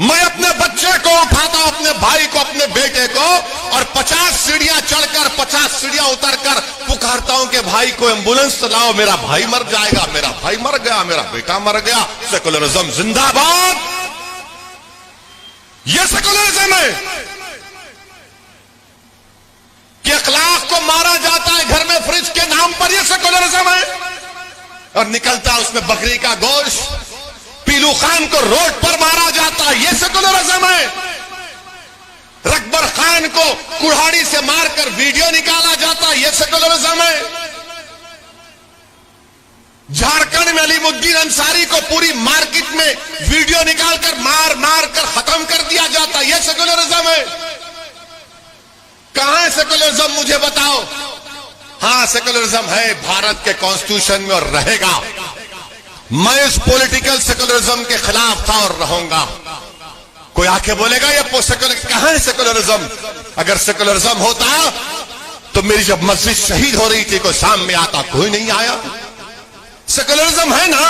मैं अपने बच्चे को उठाता हूं, अपने भाई को, अपने बेटे को, और 50 सीढ़ियां चढ़कर 50 सीढ़ियां उतरकर पुकारता हूं कि भाई को एम्बुलेंस लाओ, मेरा भाई मर जाएगा, मेरा भाई मर गया, मेरा बेटा मर गया। सेकुलरिज्म जिंदाबाद। यह सेकुलरिज्म है कि अखलाक को मारा जाता है घर में फ्रिज के नाम पर, यह सेकुलरिज्म है। और निकलता उसमें बकरी का गोश्त। पीलू खान को रोड पर मारा जाता है, यह सेकुलरिज्म है। रकबर खान को कुल्हाड़ी से मारकर वीडियो निकाला जाता है, यह सेकुलरिज्म है। झारखंड में अलीमुद्दीन अंसारी को पूरी मार्केट में वीडियो निकालकर मार मार कर खत्म कर दिया जाता है, यह सेकुलरिज्म है। कहां है सेकुलरिज्म, मुझे बताओ। हां, सेकुलरिज्म है भारत के कॉन्स्टिट्यूशन में और रहेगा। मैं इस पॉलिटिकल सेकुलरिज्म के खिलाफ था और रहूंगा। कोई आके बोलेगा ये सेकुलर, कहां है सेकुलरिज्म? अगर सेकुलरिज्म होता तो मेरी जब मस्जिद शहीद हो रही थी कोई सामने आता, कोई नहीं आया। सेकुलरिज्म है ना।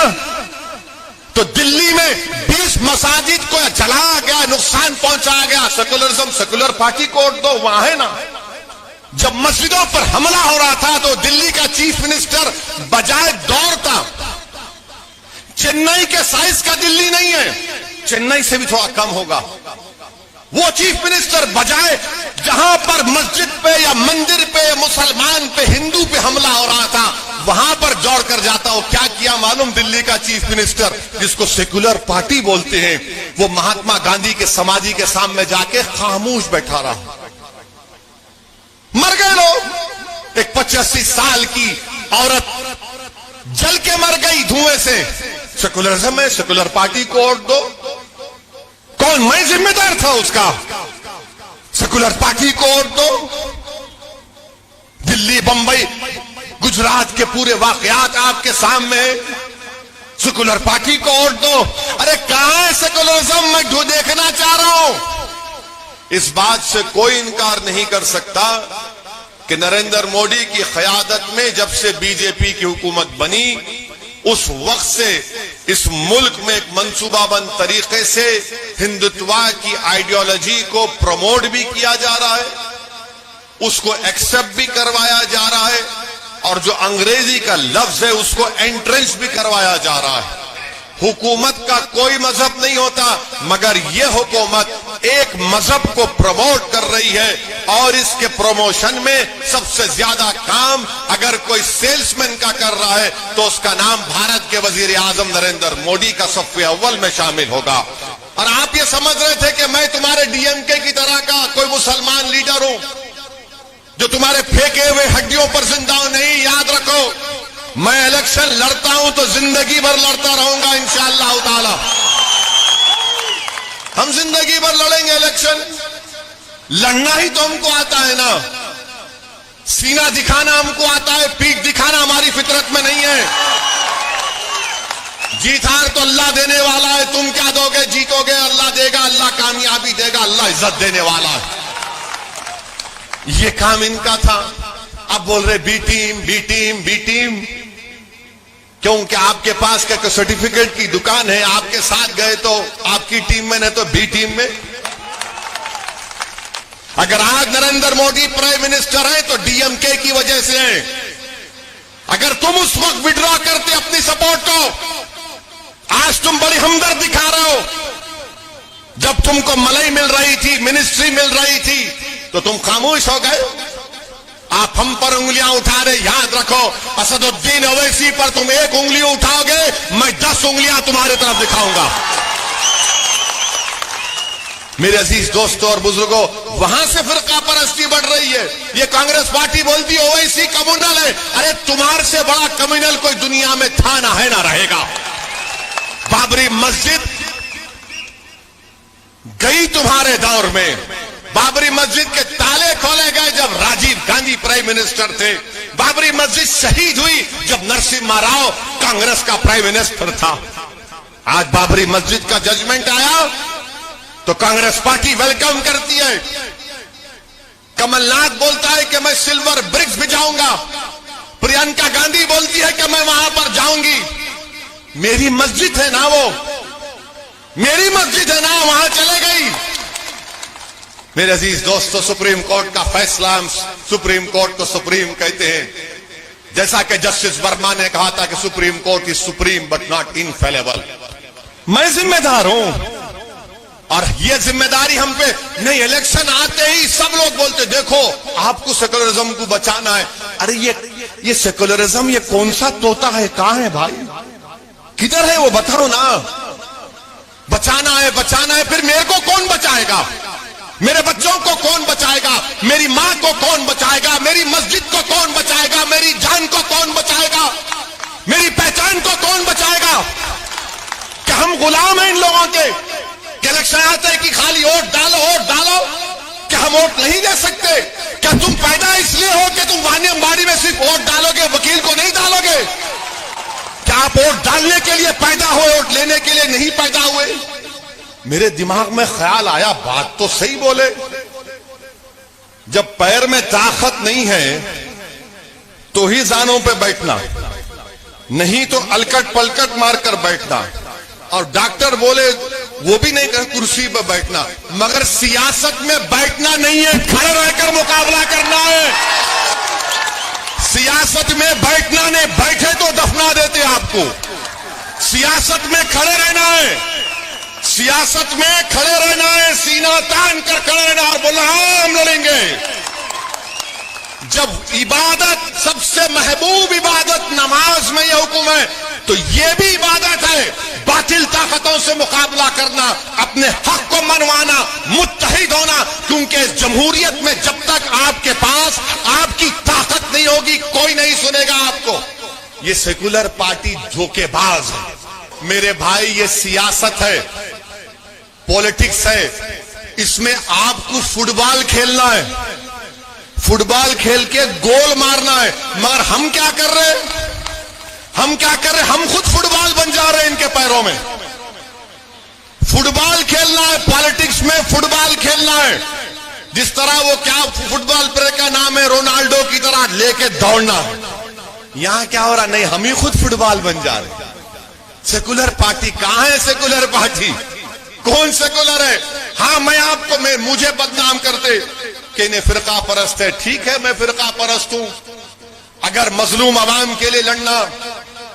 तो दिल्ली में 20 मसाजिद को जलाया गया, नुकसान पहुंचाया गया, सेकुलरिज्म, सेकुलर पार्टी को वोट दो, वहां है ना। जब मस्जिदों पर हमला हो रहा था तो दिल्ली का चीफ मिनिस्टर बजाय दौड़ता, चेन्नई के साइज का दिल्ली नहीं है, चेन्नई से भी थोड़ा कम होगा, वो चीफ मिनिस्टर बजाय जहां पर मस्जिद पे या मंदिर पे या मुसलमान पे, हिंदू पे हमला हो रहा था, वहां पर दौड़ कर जाता हो। क्या किया मालूम? दिल्ली का चीफ मिनिस्टर, जिसको सेकुलर पार्टी बोलते हैं, वो महात्मा गांधी के समाधि के सामने जाके खामोश बैठा रहा। मर गए लोग। एक 85 साल की औरत जल के मर गई धुएं से। सेकुलरिज्म है, सेकुलर पार्टी को वोट दो। कौन? मैं जिम्मेदार था उसका। सेकुलर पार्टी को वोट दो। दिल्ली, बंबई, गुजरात के पूरे वाकयात आपके सामने, सेकुलर पार्टी को वोट दो। अरे कहां है सेकुलरिज्म? मैं जो देखना चाह रहा हूं। इस बात से कोई इनकार नहीं कर सकता कि नरेंद्र मोदी की क़यादत में जब से बीजेपी की हुकूमत बनी, उस वक्त से इस मुल्क में एक मंसूबाबंद तरीके से हिंदुत्व की आइडियोलॉजी को प्रमोट भी किया जा रहा है, उसको एक्सेप्ट भी करवाया जा रहा है, और जो अंग्रेजी का लफ्ज है उसको एंट्रेंस भी करवाया जा रहा है। हुकूमत का कोई मजहब नहीं होता, मगर यह हुकूमत एक मजहब को प्रमोट कर रही है, और इसके प्रमोशन में सबसे ज्यादा काम अगर कोई सेल्समैन का कर रहा है तो उसका नाम भारत के वजीर आजम नरेंद्र मोदी का सफ़े अव्वल में शामिल होगा। और आप ये समझ रहे थे कि मैं तुम्हारे डीएमके की तरह का कोई मुसलमान लीडर हूं जो तुम्हारे फेंके हुए हड्डियों पर जिंदा हूं। नहीं, याद रखो, मैं इलेक्शन लड़ता हूं तो जिंदगी भर लड़ता रहूंगा इंशाअल्लाह ताला। हम जिंदगी भर लड़ेंगे इलेक्शन। लड़ना ही तो हमको आता है ना। सीना दिखाना हमको आता है, पीठ दिखाना हमारी फितरत में नहीं है। जीत हार तो अल्लाह देने वाला है। तुम क्या दोगे? जीतोगे अल्लाह देगा, अल्लाह कामयाबी देगा, अल्लाह इज्जत देने वाला है। ये काम इनका था। अब बोल रहे B team, B team, B team. क्योंकि आपके पास का सर्टिफिकेट की दुकान है, आपके साथ गए तो आपकी टीम में, नहीं तो बी टीम में। अगर आज नरेंद्र मोदी प्राइम मिनिस्टर है तो डीएमके की वजह से है। अगर तुम उस वक्त विड्रॉ करते अपनी सपोर्ट को, आज तुम बड़ी हमदर्द दिखा रहे हो। जब तुमको मलाई मिल रही थी, मिनिस्ट्री मिल रही थी, तो तुम खामोश हो गए। आप हम पर उंगलियां उठा रहे। याद रखो, असदुद्दीन ओवैसी पर तुम एक उंगली उठाओगे, मैं 10 उंगलियां तुम्हारी तरफ दिखाऊंगा। मेरे अजीज दोस्तों और बुजुर्गों, वहां से फिरका परस्ती बढ़ रही है। ये कांग्रेस पार्टी बोलती है ओवैसी कम्युनल है। अरे तुम्हारे से बड़ा कम्युनल कोई दुनिया में था ना, है ना, रहेगा। बाबरी मस्जिद गई तुम्हारे दौर में। बाबरी मस्जिद के ताले खोले गए जब राजीव गांधी प्राइम मिनिस्टर थे। बाबरी मस्जिद शहीद हुई जब नरसिम्हा राव कांग्रेस का प्राइम मिनिस्टर था। आज बाबरी मस्जिद का जजमेंट आया तो कांग्रेस पार्टी वेलकम करती है। कमलनाथ बोलता है कि मैं सिल्वर ब्रिक्स भिजाऊंगा। प्रियंका गांधी बोलती है कि मैं वहां पर जाऊंगी। मेरी मस्जिद है ना, वो मेरी मस्जिद है ना, वहां चले मेरे अजीज दोस्तों, सुप्रीम कोर्ट का फैसला, हम सुप्रीम कोर्ट को सुप्रीम कहते हैं, जैसा कि जस्टिस वर्मा ने कहा था कि supreme court is supreme but not infallible. मैं जिम्मेदार हूं और ये जिम्मेदारी हम पे नहीं। इलेक्शन आते ही सब लोग बोलते देखो आपको सेकुलरिज्म को बचाना है। अरे ये सेकुलरिज्म ये कौन सा तोता है, कहां है भाई, किधर है वो बताओ ना। बचाना है, फिर मेरे को कौन बचाएगा, मेरे बच्चों को कौन बचाएगा, मेरी मां को कौन बचाएगा, मेरी मस्जिद को कौन बचाएगा, मेरी जान को कौन बचाएगा, मेरी पहचान को कौन बचाएगा। क्या हम गुलाम हैं इन लोगों के? इलेक्शन आते हैं कि खाली वोट डालो। क्या हम वोट नहीं दे सकते? क्या तुम पैदा इसलिए हो कि तुम वानियमबाड़ी में सिर्फ वोट डालोगे, वकील को नहीं डालोगे? क्या आप वोट डालने के लिए पैदा हो, वोट लेने के लिए नहीं पैदा हुए? मेरे दिमाग में ख्याल आया, बात तो सही बोले। जब पैर में ताकत नहीं है तो ही जानों पे बैठना, नहीं तो अलकट पलकट मारकर बैठना। और डॉक्टर बोले वो भी नहीं कर कुर्सी पर बैठना, मगर सियासत में बैठना नहीं है, खड़े रहकर मुकाबला करना है। सियासत में बैठना नहीं, बैठे तो दफना देते आपको। सियासत में खड़े रहना है, सियासत में खड़े रहना है, सीना तान कर खड़े रहना और बोलना हाँ हम लड़ेंगे। जब इबादत, सबसे महबूब इबादत नमाज में यह हुक्म है, तो यह भी इबादत है बातिल ताकतों से मुकाबला करना, अपने हक को मनवाना, मुत्तहिद होना। क्योंकि इस जमहूरियत में जब तक आपके पास आपकी ताकत नहीं होगी कोई नहीं सुनेगा आपको। ये सेकुलर पार्टी धोखेबाज है मेरे भाई, ये सियासत है, पॉलिटिक्स है। इसमें आपको फुटबॉल खेलना है, फुटबॉल खेल के गोल मारना है, मगर हम क्या कर रहे हैं, हम खुद फुटबॉल बन जा रहे हैं इनके पैरों में। फुटबॉल खेलना है, पॉलिटिक्स में फुटबॉल खेलना है। जिस तरह वो क्या फुटबॉल प्लेयर का नाम है, रोनाल्डो की तरह लेके दौड़ना। यहां क्या हो रहा, नहीं हम ही खुद फुटबॉल बन जा रहे। सेकुलर पार्टी कहां है? सेकुलर पार्टी कौन सेकुलर है? हाँ मुझे बदनाम करते कि इन्हें फिरका परस्त है। ठीक है, मैं फिरका परस्त हूं। अगर मजलूम आवाम के लिए लड़ना,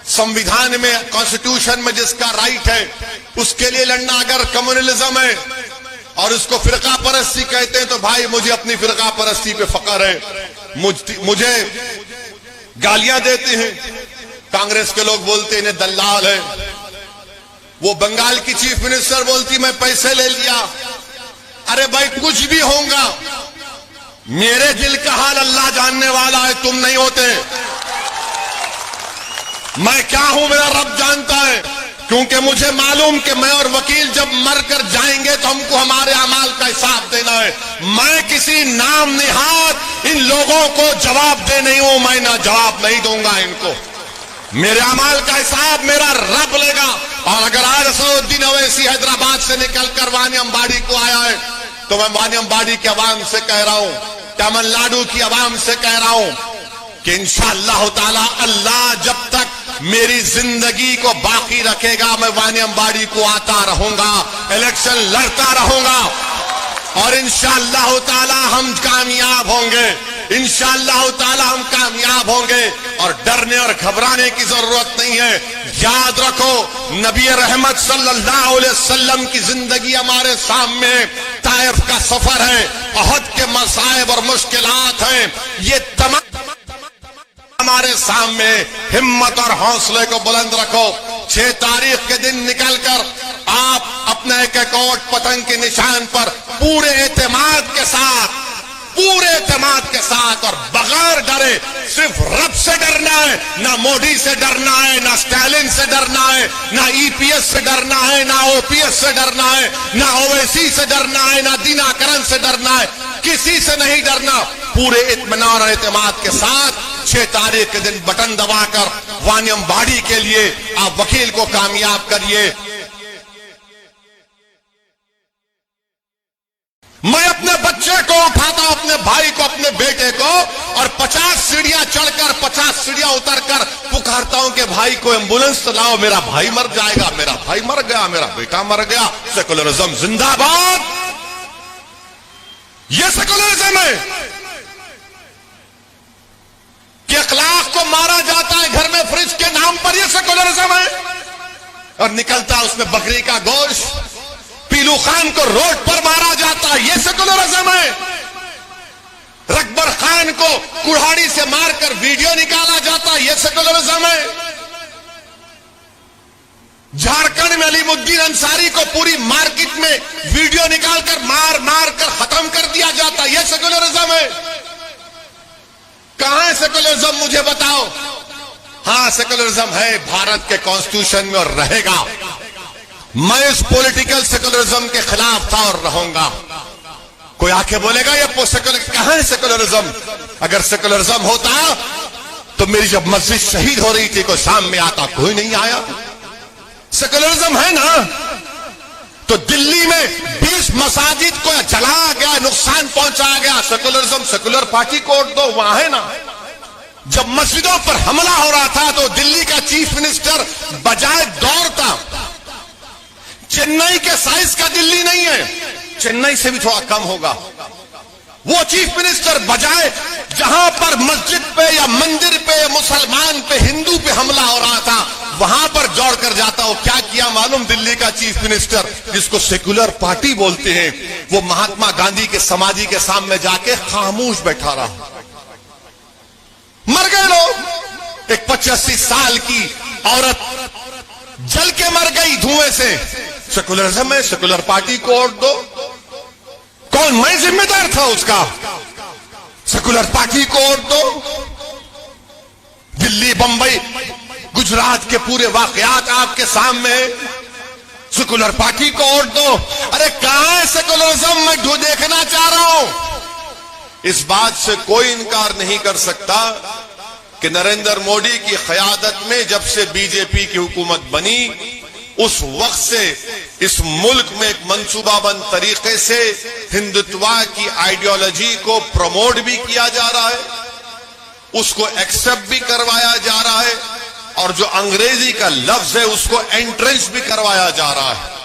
संविधान में, कॉन्स्टिट्यूशन में जिसका राइट है उसके लिए लड़ना अगर कम्युनलिज्म है और उसको फिरका परस्ती कहते हैं, तो भाई मुझे अपनी फिरका परस्ती पे फख्र है। मुझे गालियां देते हैं, कांग्रेस के लोग बोलते हैं इन्हें दल्लाल है। वो बंगाल की चीफ मिनिस्टर बोलती मैं पैसे ले लिया। अरे भाई कुछ भी होगा, मेरे दिल का हाल अल्लाह जानने वाला है, तुम नहीं होते। मैं क्या हूं मेरा रब जानता है, क्योंकि मुझे मालूम कि मैं और वकील जब मर कर जाएंगे तो हमको हमारे अमाल का हिसाब देना है। मैं किसी नाम निहाद इन लोगों को जवाब दे नहीं हूं, मैं ना जवाब नहीं दूंगा इनको। मेरे अमाल का हिसाब मेरा रब लेगा। और अगर आज असदुद्दीन ओवैसी हैदराबाद से निकलकर वानियमबाड़ी को आया है, तो मैं वानियमबाड़ी के अवाम से कह रहा हूं, तमिलनाडु की अवाम से कह रहा हूं कि इंशाअल्लाह ताला अल्लाह जब तक मेरी जिंदगी को बाकी रखेगा, मैं वानियमबाड़ी को आता रहूंगा, इलेक्शन लड़ता रहूंगा और इंशाअल्लाह ताला हम कामयाब होंगे। इंशाअल्लाह ताला हम कामयाब होंगे और डरने और घबराने की जरूरत नहीं है। याद रखो, नबी रहमत सल्लल्लाहु अलैहि वसल्लम की जिंदगी हमारे सामने ताइफ का सफर है, अहद के मसाइब और मुश्किलात हैं, ये तमाम हमारे सामने। हिम्मत और हौसले को बुलंद रखो। 6 तारीख के दिन निकलकर आप अपने एक कोट पतंग के निशान पर पूरे एतमाद के साथ और बगैर डरे, सिर्फ रब से डरना है, ना मोदी से डरना है, ना स्टालिन से डरना है, ना ईपीएस से डरना है, ना ओपीएस से डरना है, ना ओवैसी से डरना है, ना दिनाकरन से डरना है, किसी से नहीं डरना। पूरे इत्मीनान और एतमाद के साथ 6 तारीख के दिन बटन दबाकर वानियमबाड़ी के लिए आप वकील को कामयाब करिए। मैं अपने बच्चे को उठाता हूं, अपने भाई को, अपने बेटे को, और 50 सीढ़ियां चढ़कर 50 सीढ़ियां उतरकर पुकारता हूं कि भाई को एम्बुलेंस तो लाओ, मेरा भाई मर जाएगा, मेरा भाई मर गया, मेरा बेटा मर गया। सेकुलरिज्म जिंदाबाद। यह सेकुलरिज्म है कि अखलाक को मारा जाता है घर में फ्रिज के नाम पर, यह सेकुलरिज्म है। और निकलता उसमें बकरी का गोश्त, पीलू खान को रोड पर मारा जाता है, यह सेकुलरिज्म है। रकबर खान को कुल्हाड़ी से मारकर वीडियो निकाला जाता है, यह सेकुलरिज्म है। झारखंड में अलीमुद्दीन अंसारी को पूरी मार्केट में वीडियो निकालकर मार मार कर खत्म कर दिया जाता, यह सेकुलरिज्म है। कहां है सेकुलरिज्म, मुझे बताओ। हां, सेकुलरिज्म है भारत के कॉन्स्टिट्यूशन में और रहेगा। मैं इस पॉलिटिकल सेकुलरिज्म के खिलाफ था और रहूंगा। कोई आके बोलेगा ये सेकुलर, कहां है सेकुलरिज्म? अगर सेकुलरिज्म होता तो मेरी जब मस्जिद शहीद हो रही थी कोई सामने आता, कोई नहीं आया। सेकुलरिज्म है ना, तो दिल्ली में 20 मसाजिद को जलाया गया, नुकसान पहुंचाया गया, सेकुलरिज्म, सेकुलर पार्टी को वोट दो, वहां है ना। जब मस्जिदों पर हमला हो रहा था तो दिल्ली का चीफ मिनिस्टर बजाय दौड़ता, चेन्नई के साइज का दिल्ली नहीं है, चेन्नई से भी थोड़ा कम होगा, वो चीफ मिनिस्टर बजाय जहां पर मस्जिद पे या मंदिर पे, मुसलमान पे, हिंदू पे हमला हो रहा था, वहां पर दौड़ कर जाता हो। क्या किया मालूम? दिल्ली का चीफ मिनिस्टर, जिसको सेकुलर पार्टी बोलते हैं, वो महात्मा गांधी के समाधि के सामने जाके खामोश बैठा रहा। मर गए लोग। एक 85 साल की औरत जल के मर गई धुएं से। सेकुलरिज्म है, सेकुलर पार्टी को वोट दो। कौन? मैं जिम्मेदार था उसका। सेकुलर पार्टी को वोट दो। दिल्ली, बंबई, गुजरात के पूरे वाकयात आपके सामने, सेकुलर पार्टी को वोट दो। अरे कहां है सेकुलरिज्म? मैं देखना चाह रहा हूं। इस बात से कोई इनकार नहीं कर सकता कि नरेंद्र मोदी की क़यादत में जब से बीजेपी की हुकूमत बनी, उस वक्त से इस मुल्क में एक मंसूबाबंद तरीके से हिंदुत्व की आइडियोलॉजी को प्रमोट भी किया जा रहा है, उसको एक्सेप्ट भी करवाया जा रहा है, और जो अंग्रेजी का लफ्ज है उसको एंट्रेंस भी करवाया जा रहा है।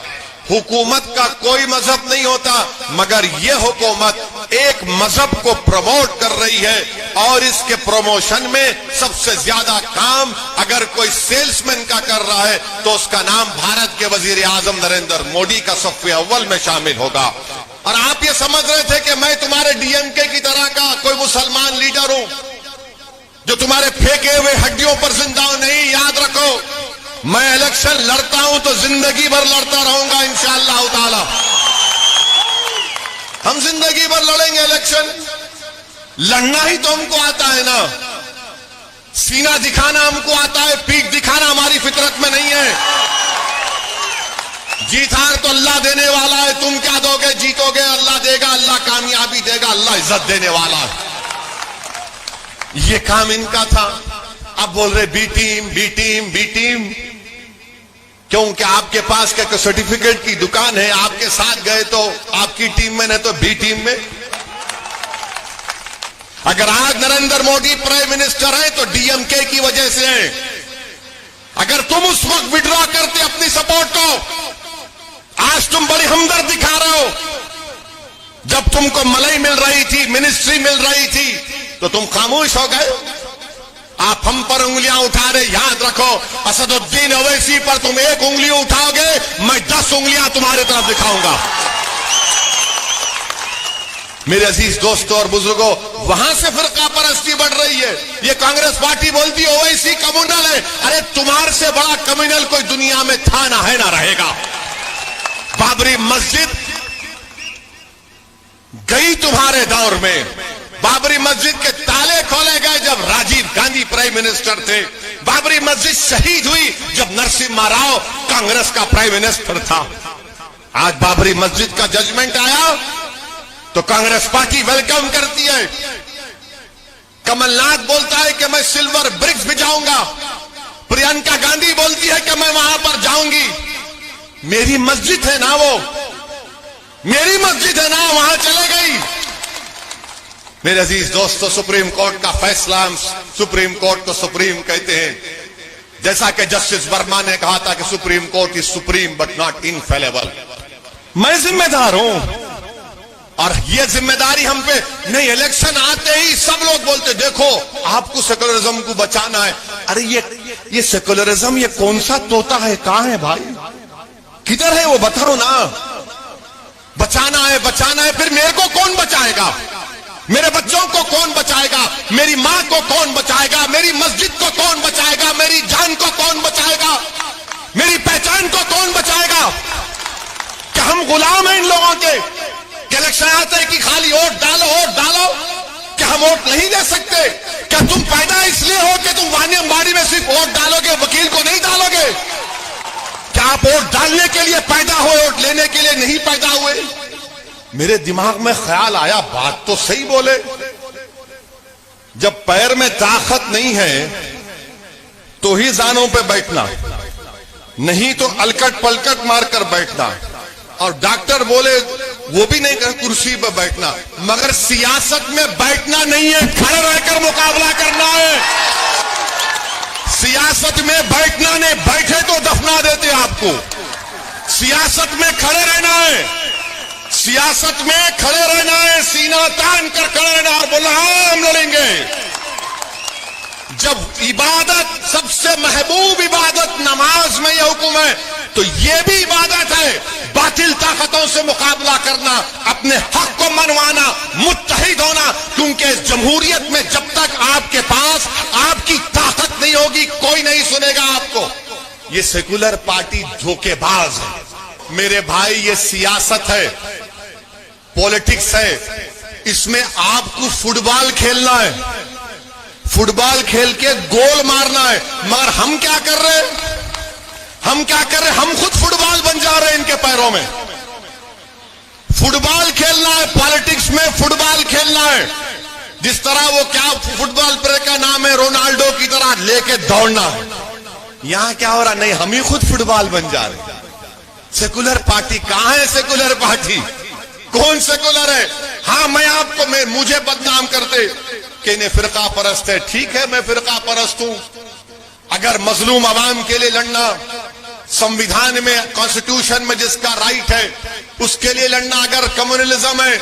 हुकूमत का कोई मजहब नहीं होता, मगर यह हुकूमत एक मजहब को प्रमोट कर रही है, और इसके प्रमोशन में सबसे ज्यादा काम अगर कोई सेल्समैन का कर रहा है तो उसका नाम भारत के वजीर आजम नरेंद्र मोदी का सफ़े अव्वल में शामिल होगा। और आप ये समझ रहे थे कि मैं तुम्हारे डीएमके की तरह का कोई मुसलमान लीडर हूं जो तुम्हारे फेंके हुए हड्डियों पर जिंदा हूं। नहीं, याद रखो, मैं इलेक्शन लड़ता हूं तो जिंदगी भर लड़ता रहूंगा इंशाअल्लाह ताला। हम जिंदगी भर लड़ेंगे इलेक्शन। लड़ना ही तो हमको आता है ना, सीना दिखाना हमको आता है, पीठ दिखाना हमारी फितरत में नहीं है। जीत हार तो अल्लाह देने वाला है, तुम क्या दोगे? जीतोगे अल्लाह देगा, अल्लाह कामयाबी देगा, अल्लाह इज्जत देने वाला है। ये काम इनका था। अब बोल रहे B team, B team, B team. क्योंकि आपके पास क्या सर्टिफिकेट की दुकान है, आपके साथ गए तो आपकी टीम में, नहीं तो बी टीम में। अगर आज नरेंद्र मोदी प्राइम मिनिस्टर है तो डीएमके की वजह से है। अगर तुम उस वक्त विड्रॉ करते अपनी सपोर्ट को, आज तुम बड़ी हमदर्द दिखा रहे हो। जब तुमको मलाई मिल रही थी, मिनिस्ट्री मिल रही थी, तो तुम खामोश हो गए। आप हम पर उंगलियां उठा रहे। याद रखो, असदुद्दीन ओवैसी पर तुम एक उंगली उठाओगे, मैं 10 उंगलियां तुम्हारी तरफ दिखाऊंगा। मेरे अजीज दोस्तों और बुजुर्गों, वहां से फिरका परस्ती बढ़ रही है। ये कांग्रेस पार्टी बोलती है ओवैसी कम्युनल है। अरे तुम्हारे से बड़ा कम्युनल कोई दुनिया में था ना, है ना, रहेगा। बाबरी मस्जिद गई तुम्हारे दौर में। बाबरी मस्जिद के ताले खोले गए जब राजीव गांधी प्राइम मिनिस्टर थे। बाबरी मस्जिद शहीद हुई जब नरसिम्हा राव कांग्रेस का प्राइम मिनिस्टर था। आज बाबरी मस्जिद का जजमेंट आया तो कांग्रेस पार्टी वेलकम करती है। कमलनाथ बोलता है कि मैं सिल्वर ब्रिक्स भिजाऊंगा। प्रियंका गांधी बोलती है कि मैं वहां पर जाऊंगी। मेरी मस्जिद है ना, वो मेरी मस्जिद है ना, वहां चले गई। मेरे अजीज दोस्तों, सुप्रीम कोर्ट का फैसला, सुप्रीम कोर्ट को सुप्रीम कहते हैं। जैसा कि जस्टिस वर्मा ने कहा था कि supreme court is supreme but not infallible. मैं जिम्मेदार हूं, और ये जिम्मेदारी हम पे नहीं। इलेक्शन आते ही सब लोग बोलते देखो आपको सेकुलरिज्म को बचाना है। अरे ये सेकुलरिज्म ये कौन सा तोता है, कहां है भाई, किधर है वो बताओ ना। बचाना है, फिर मेरे को कौन बचाएगा, मेरे बच्चों को कौन बचाएगा, मेरी मां को कौन बचाएगा, मेरी मस्जिद को कौन बचाएगा, मेरी जान को कौन बचाएगा, मेरी पहचान को कौन बचाएगा। क्या हम गुलाम हैं इन लोगों के? इलेक्शन आते हैं कि खाली वोट डालो। क्या हम वोट नहीं दे सकते? क्या तुम पैदा इसलिए हो कि तुम वानी अंबाड़ी में सिर्फ वोट डालोगे, वकील को नहीं डालोगे? क्या आप वोट डालने के लिए पैदा हुए, वोट लेने के लिए नहीं पैदा हुए? मेरे दिमाग में ख्याल आया, बात तो सही बोले। जब पैर में ताकत नहीं है तो ही जानों पे बैठना, नहीं तो अलकट पलकट मारकर बैठना। और डॉक्टर बोले वो भी नहीं कर कुर्सी पर बैठना, मगर सियासत में बैठना नहीं है, खड़े रहकर मुकाबला करना है। सियासत में बैठना नहीं, बैठे तो दफना देते आपको। सियासत में खड़े रहना है, सियासत में खड़े रहना है, सीना तान कर खड़े रहना और बोलना हाँ हम लड़ेंगे। जब इबादत सबसे महबूब इबादत नमाज में यह हुक्म है, तो यह भी इबादत है बातिल ताकतों से मुकाबला करना, अपने हक को मनवाना, मुत्तहिद होना। क्योंकि इस जमहूरियत में जब तक आपके पास आपकी ताकत नहीं होगी कोई नहीं सुनेगा आपको। ये सेकुलर पार्टी धोखेबाज है मेरे भाई। ये सियासत है, पॉलिटिक्स है, इसमें आपको फुटबॉल खेलना है, फुटबॉल खेल के गोल मारना है। मगर हम क्या कर रहे हैं, हम खुद फुटबॉल बन जा रहे हैं इनके पैरों में। फुटबॉल खेलना है, पॉलिटिक्स में फुटबॉल खेलना है। जिस तरह वो क्या फुटबॉल प्लेयर का नाम है, रोनाल्डो की तरह लेके दौड़ना है। यहां क्या हो रहा, नहीं हम ही खुद फुटबॉल बन जा रहे हैं। सेकुलर पार्टी कहां है? सेकुलर पार्टी कौन सेकुलर है? हाँ मुझे बदनाम करते कि इन्हें फिरका परस्त है। ठीक है, मैं फिरका परस्त हूं। अगर मजलूम आवाम के लिए लड़ना, संविधान में कॉन्स्टिट्यूशन में जिसका राइट है उसके लिए लड़ना अगर कम्युनलिज्म है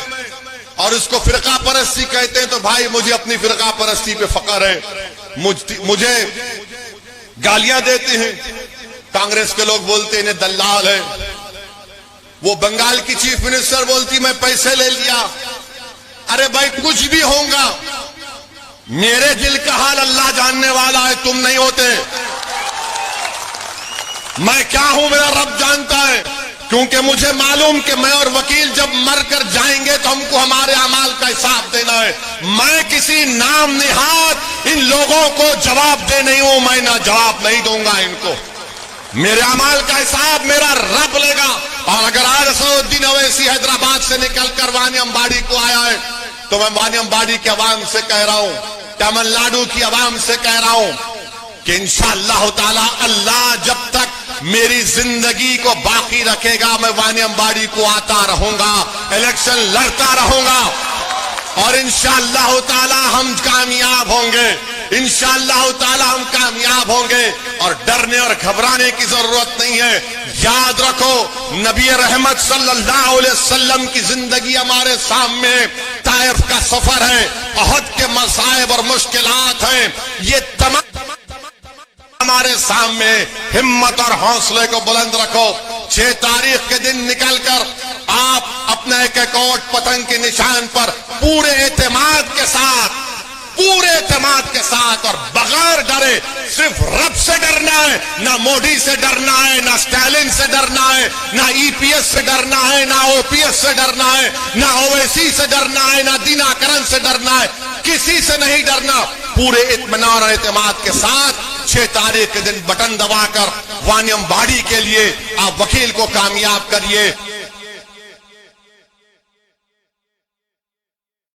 और उसको फिरका परस्ती कहते हैं, तो भाई मुझे अपनी फिरका परस्ती पे फख्र है। मुझे गालियां देते हैं कांग्रेस के लोग, बोलते इन्हें दल्लाल है। वो बंगाल की चीफ मिनिस्टर बोलती मैं पैसे ले लिया। अरे भाई कुछ भी होगा, मेरे दिल का हाल अल्लाह जानने वाला है, तुम नहीं होते। मैं क्या हूं मेरा रब जानता है, क्योंकि मुझे मालूम कि मैं और वकील जब मर कर जाएंगे तो हमको हमारे अमाल का हिसाब देना है। मैं किसी नाम निहाद इन लोगों को जवाब दे नहीं हूं, मैं ना जवाब नहीं दूंगा इनको। मेरे अमाल का हिसाब मेरा रब लेगा। और अगर आज असदुद्दीन अवैसी हैदराबाद से निकलकर वानी अंबाड़ी को आया है, तो मैं वानी अंबाड़ी के अवाम से कह रहा हूं, तमिलनाडु की अवाम से कह रहा हूं कि इंशाअल्लाह ताला अल्लाह जब तक मेरी जिंदगी को बाकी रखेगा, मैं वानी अंबाड़ी को आता रहूंगा, इलेक्शन लड़ता रहूंगा और इंशाअल्लाह ताला हम कामयाब होंगे। इंशाअल्लाह ताला हम कामयाब होंगे और डरने और घबराने की जरूरत नहीं है। याद रखो, नबी रहमत सल्लल्लाहु अलैहि वसल्लम की जिंदगी हमारे सामने ताइफ का सफर है, अहद के मसाइब और मुश्किलात हैं। ये तमाम हमारे सामने। हिम्मत और हौसले को बुलंद रखो। 6 तारीख के दिन निकलकर आप अपने एक कोट पतंग के निशान पर पूरे एतमाद के साथ और बगैर डरे, सिर्फ रब से डरना है, ना मोदी से डरना है, ना स्टालिन से डरना है, ना ईपीएस से डरना है, ना ओपीएस से डरना है, ना ओवैसी से डरना है, ना दिनाकरन से डरना है, किसी से नहीं डरना। पूरे इत्मीनान और एतमाद के साथ 6 तारीख के दिन बटन दबाकर वानी अंबाड़ी के लिए आप वकील को कामयाब करिए।